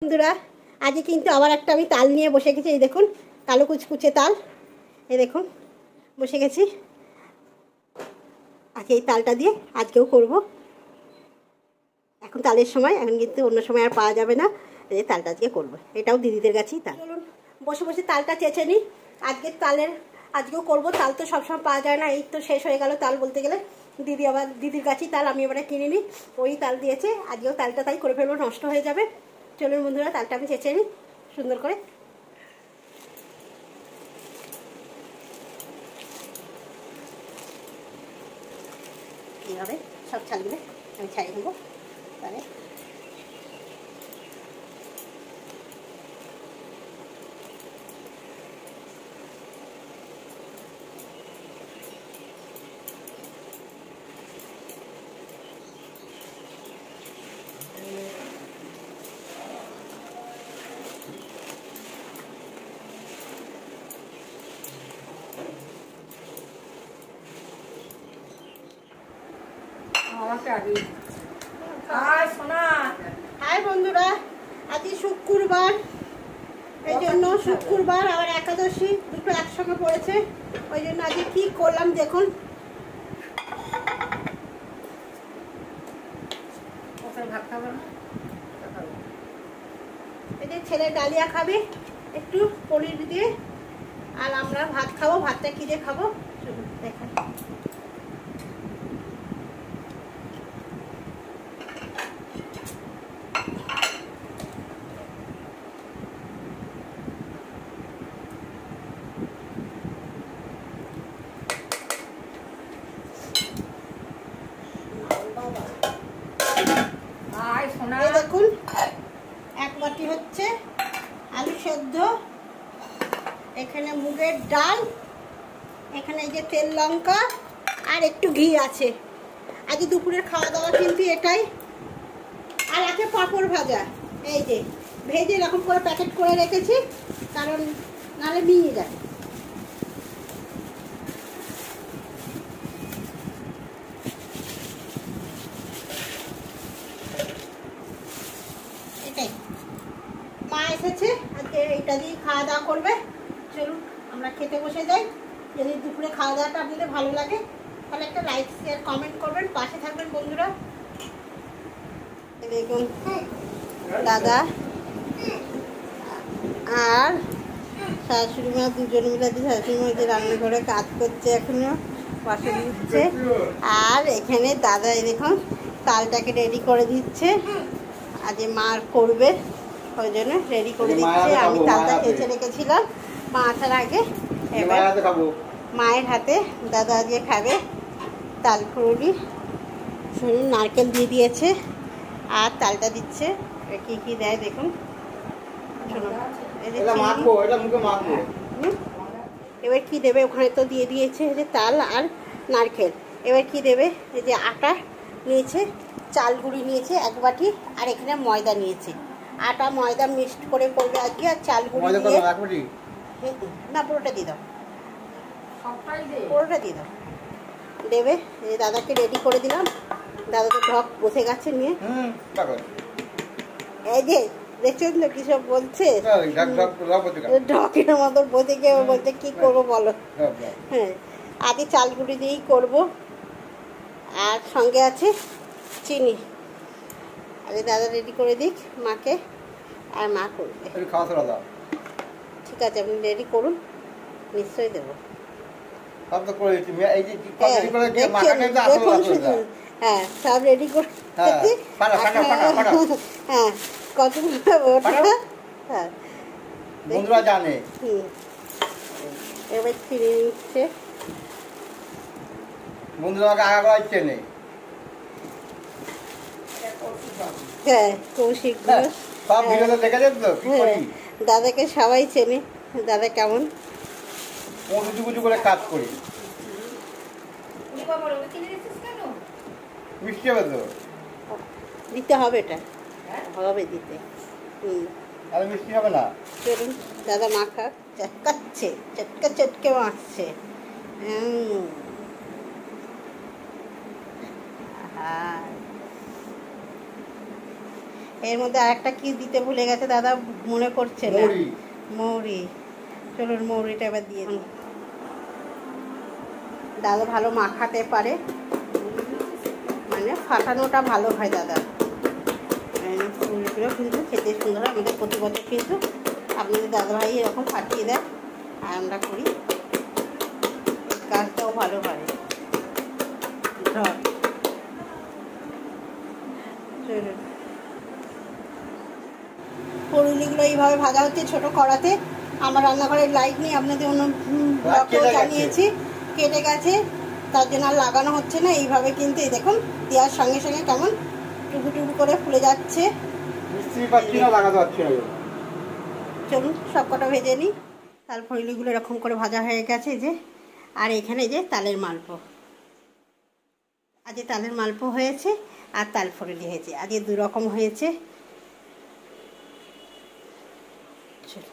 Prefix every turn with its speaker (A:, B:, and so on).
A: বন্ধুরা আজকে কিন্তু আবার একটা আমি তাল নিয়ে বসে গেছি। এই দেখুন কালো কুচকুচে তাল, এই দেখুন বসে গেছি। আজকে এই তালটা দিয়ে আজকেও করব। এখন তালের সময়, এখন কিন্তু অন্য সময় আর পাওয়া যাবে না। এই তালটা আজকে করবো, এটাও দিদিদের কাছেই তাল। চলুন বসে বসে তালটা চেঁচে নিই। আজকেও করবো। তাল তো সবসময় পাওয়া যায় না, এই তো শেষ হয়ে গেল তাল বলতে গেলে। দিদির কাছেই তাল, আমি এবারে কিনে নিই। ওই তাল দিয়েছে, আজকেও তালটা তাই করে ফেলবো, নষ্ট হয়ে যাবে। চলুন বন্ধুরা তালটা আমি চেঁচে নিই সুন্দর করে। এইভাবে সব ছালগুলো আমি ছাড়িয়ে নেবো। তাহলে হাই বন্ধুরা, আজকে শুক্রবার, এই জন্য শুক্রবার আবার একাদশী দুটো একসঙ্গে পড়েছে। ওই জন্য আজকে কি করলাম দেখুন। এই যে ছেলে ডালিয়া খাবে একটু পনির দিয়ে, আর আমরা ভাত খাবো। ভাতটা কি দিয়ে খাবো দেখাই। দেখুন এক বাটি হচ্ছে আলু সেদ্ধ, এখানে মুগের ডাল, এখানে এই যে তেল লঙ্কা আর একটু ঘি আছে। আজ দুপুরের খাওয়া দাওয়া কিন্তু এটাই। আর আছে পাঁপড় ভাজা, এই যে ভেজে এরকম করে প্যাকেট করে রেখেছি, কারণ নাহলে নিয়ে যায়। এটাই মা এসেছে, আজকে এইটা দিয়ে খাওয়া দাওয়া করবে। চলুন আমরা খেতে বসে যাই। যদি দুপুরে খাওয়া দাওয়াটা আপনাদের ভালো লাগে তাহলে একটা লাইক শেয়ার কমেন্ট করবেন, পাশে থাকবেন বন্ধুরা। দেখুন দাদা আর শাশুড়ি মা দুজন মিলে, শাশুড়ি মা যে রান্নাঘরে কাজ করছে, এখনো বাসন দিচ্ছে। আর এখানে দাদা দেখুন তালটাকে রেডি করে দিচ্ছে, আজ মা করবে ওই জন্য রেডি করে দিচ্ছে। আমি তালটা চেঁচে রেখেছিলাম মা আসার আগে, এবার মায়ের হাতে দাদা আজকে খাবে তাল কুড়ুলি। শুনুন নারকেল দিয়ে দিয়েছে আর তালটা দিচ্ছে, কি কি দেয় দেখুন। শুনুন এবার কি দেবে, ওখানে তো দিয়ে দিয়েছে যে তাল আর নারকেল। এবার কি দেবে, এই যে আটা নিয়েছে, চাল গুঁড়ি নিয়েছে এক বাটি, আর এখানে ময়দা নিয়েছে। আটা ময়দা মিক্সড করে করবে আজকে, আর চাল গুঁড়ি দিয়ে না পুরোটা দিয়ে দাও, পুরোটা দিয়ে দাও দেবে। এই দাদাকে রেডি করে দিলাম, দাদা তো ঢক বসে গেছে নিয়ে। এই যে দেখছেন তো কি সব বলছে, ঢকের মতো বসে গিয়ে বলছে কি করবো বলো। হ্যাঁ আগে চাল গুঁড়ি দিয়েই করবো, আর সঙ্গে আছে চিনি। আরে দাদা রেডি করে দিক মাকে, আর মা করবে। ঠিক আছে আপনি রেডি করুন, নিশ্চয়ই দেবো। হ্যাঁ সব রেডি করে, হ্যাঁ কত হ্যাঁ
B: বন্ধুরা জানে।
A: এবার চিনি নিচ্ছে
B: বন্ধুরা আগা চেনে।
A: হ্যাঁ কৌশিকগুলো দাদাকে সবাই চেনে। দাদা কেমন
B: কুচু করে কাজ করি, মিষ্টি হবে তো
A: দিতে হবে, এটা হবে দিতে।
B: মিষ্টি হবে না।
A: চলুন দাদা মাখা চটকাচ্ছে, চটকা চটকে মাখছে। এর মধ্যে আরেকটা কি দিতে ভুলে গেছে দাদা, মনে করছে না।
B: মৌরি।
A: মৌরি। চলুন মৌরিটা এবার দিয়ে দিই। দাদা ভালো মাখাতে পারে, মানে ফাটানোটা ভালো হয় দাদা। ফুলগুলো কিন্তু খেতে সুন্দর হয়। আমাদের প্রতি বছর কিন্তু আপনাদের দাদাভাই এরকম ফাটিয়ে দেয় আর আমরা করি, এই কাজটাও ভালো হয়। পরুলিগুলো এইভাবে ভাজা হচ্ছে ছোট কড়াতে। আমার রান্নাঘরের লাইট নেই, আপনাদের অন্য ব্লকেও জানিয়েছি কেটে গেছে, তার জন্য আর লাগানো হচ্ছে না। এইভাবে কিন্তু এই দেখুন দেওয়ার সঙ্গে সঙ্গে কেমন টুকু টুকু করে ফুলে যাচ্ছে। চলুন সব কটা ভেজে নিই। তাল ফরিলিগুলো এরকম করে ভাজা হয়ে গেছে যে। আর এখানে যে তালের মালপো, আজকে তালের মালপো হয়েছে আর তাল ফরিলি হয়েছে, আজকে 2 রকম হয়েছে। চলো।